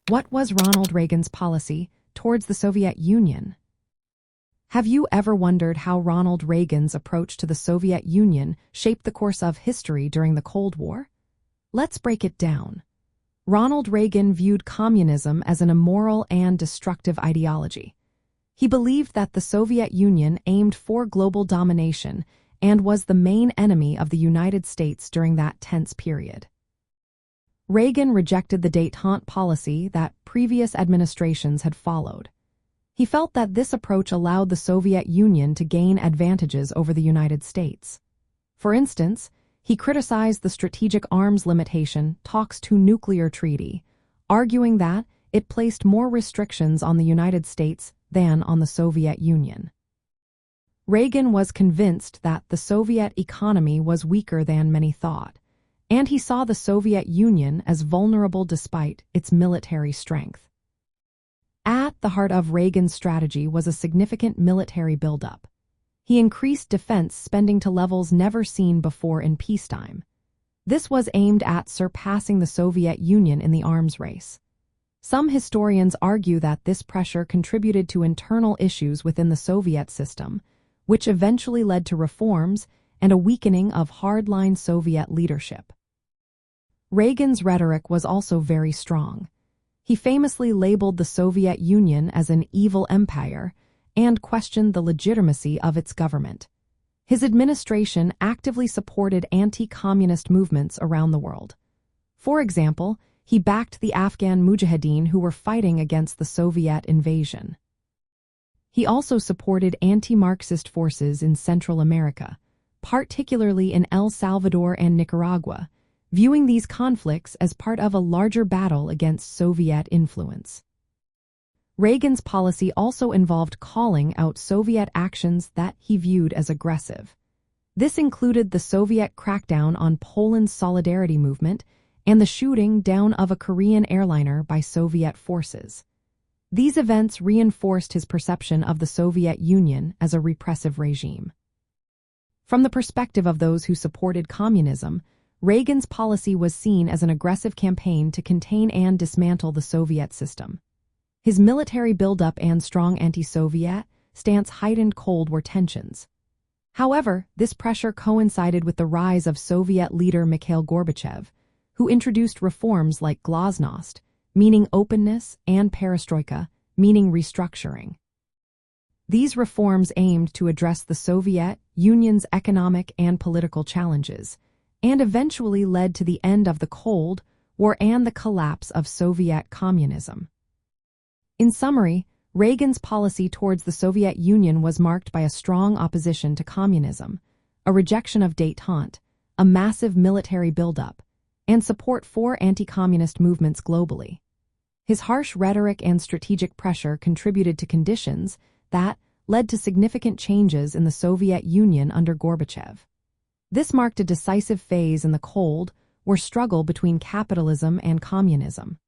What was Ronald Reagan's policy towards the Soviet Union? Have you ever wondered how Ronald Reagan's approach to the Soviet Union shaped the course of history during the Cold War? Let's break it down. Ronald Reagan viewed communism as an immoral and destructive ideology. He believed that the Soviet Union aimed for global domination and was the main enemy of the United States during that tense period. Reagan rejected the Détente policy that previous administrations had followed. He felt that this approach allowed the Soviet Union to gain advantages over the United States. For instance, he criticized the strategic arms limitation Talks to Nuclear Treaty, arguing that it placed more restrictions on the United States than on the Soviet Union. Reagan was convinced that the Soviet economy was weaker than many thought, and he saw the Soviet Union as vulnerable despite its military strength. At the heart of Reagan's strategy was a significant military buildup. He increased defense spending to levels never seen before in peacetime. This was aimed at surpassing the Soviet Union in the arms race. Some historians argue that this pressure contributed to internal issues within the Soviet system, which eventually led to reforms and a weakening of hardline Soviet leadership. Reagan's rhetoric was also very strong. He famously labeled the Soviet Union as an evil empire and questioned the legitimacy of its government. His administration actively supported anti-communist movements around the world. For example, he backed the Afghan Mujahideen who were fighting against the Soviet invasion. He also supported anti-Marxist forces in Central America, particularly in El Salvador and Nicaragua, viewing these conflicts as part of a larger battle against Soviet influence. Reagan's policy also involved calling out Soviet actions that he viewed as aggressive. This included the Soviet crackdown on Poland's Solidarity movement and the shooting down of a Korean airliner by Soviet forces. These events reinforced his perception of the Soviet Union as a repressive regime. From the perspective of those who supported communism, Reagan's policy was seen as an aggressive campaign to contain and dismantle the Soviet system. His military buildup and strong anti-Soviet stance heightened Cold War tensions. However, this pressure coincided with the rise of Soviet leader Mikhail Gorbachev, who introduced reforms like glasnost, meaning openness, and perestroika, meaning restructuring. These reforms aimed to address the Soviet Union's economic and political challenges, and eventually led to the end of the Cold War and the collapse of Soviet communism. In summary, Reagan's policy towards the Soviet Union was marked by a strong opposition to communism, a rejection of détente, a massive military buildup, and support for anti-communist movements globally. His harsh rhetoric and strategic pressure contributed to conditions that led to significant changes in the Soviet Union under Gorbachev. This marked a decisive phase in the Cold War struggle between capitalism and communism.